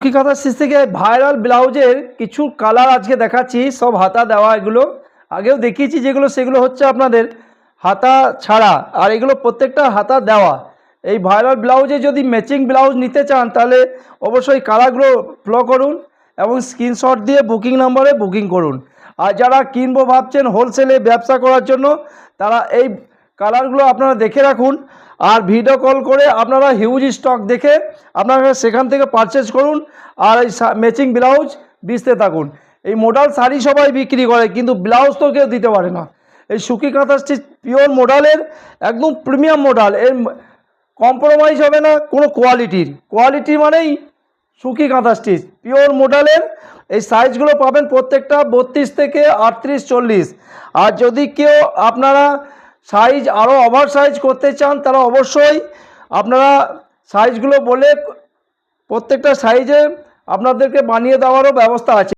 কি কথা শেষ থেকে ভাইরাল ব্লাউজের কিছু কালার আজকে দেখাচ্ছি, সব হাতা দেওয়া। এগুলো আগেও দেখিয়েছি, যেগুলো সেগুলো হচ্ছে আপনাদের হাতা ছাড়া, আর এগুলো প্রত্যেকটা হাতা দেওয়া। এই ভাইরাল ব্লাউজে যদি ম্যাচিং ব্লাউজ নিতে চান তাহলে অবশ্যই কালারগুলো ফলো করুন এবং স্ক্রিনশট দিয়ে বুকিং নম্বরে বুকিং করুন। আর যারা কিনবো ভাবছেন হোলসেলে ব্যবসা করার জন্য, তারা এই কালারগুলো আপনারা দেখে রাখুন আর ভিডিও কল করে আপনারা হিউজ স্টক দেখে আপনারা সেখান থেকে পারচেজ করুন আর এই ম্যাচিং ব্লাউজ বেচতে থাকুন। এই মডেল শাড়ি সবাই বিক্রি করে, কিন্তু ব্লাউজ তো কেউ দিতে পারে না। এই সুখী কাঁথা স্টিচ পিওর মডেলের একদম প্রিমিয়াম মডেল, এর কম্প্রোমাইজ হবে না কোনো কোয়ালিটি মানেই সুখী কাঁথা স্টিচ পিওর মডেলের। এই সাইজগুলো পাবেন প্রত্যেকটা 32 থেকে 38, 40। আর যদি কেউ আপনারা সাইজ আরও ওভার সাইজ করতে চান তারা অবশ্যই আপনারা সাইজগুলো বলে প্রত্যেকটা সাইজে আপনাদেরকে বানিয়ে দেওয়ারও ব্যবস্থা আছে।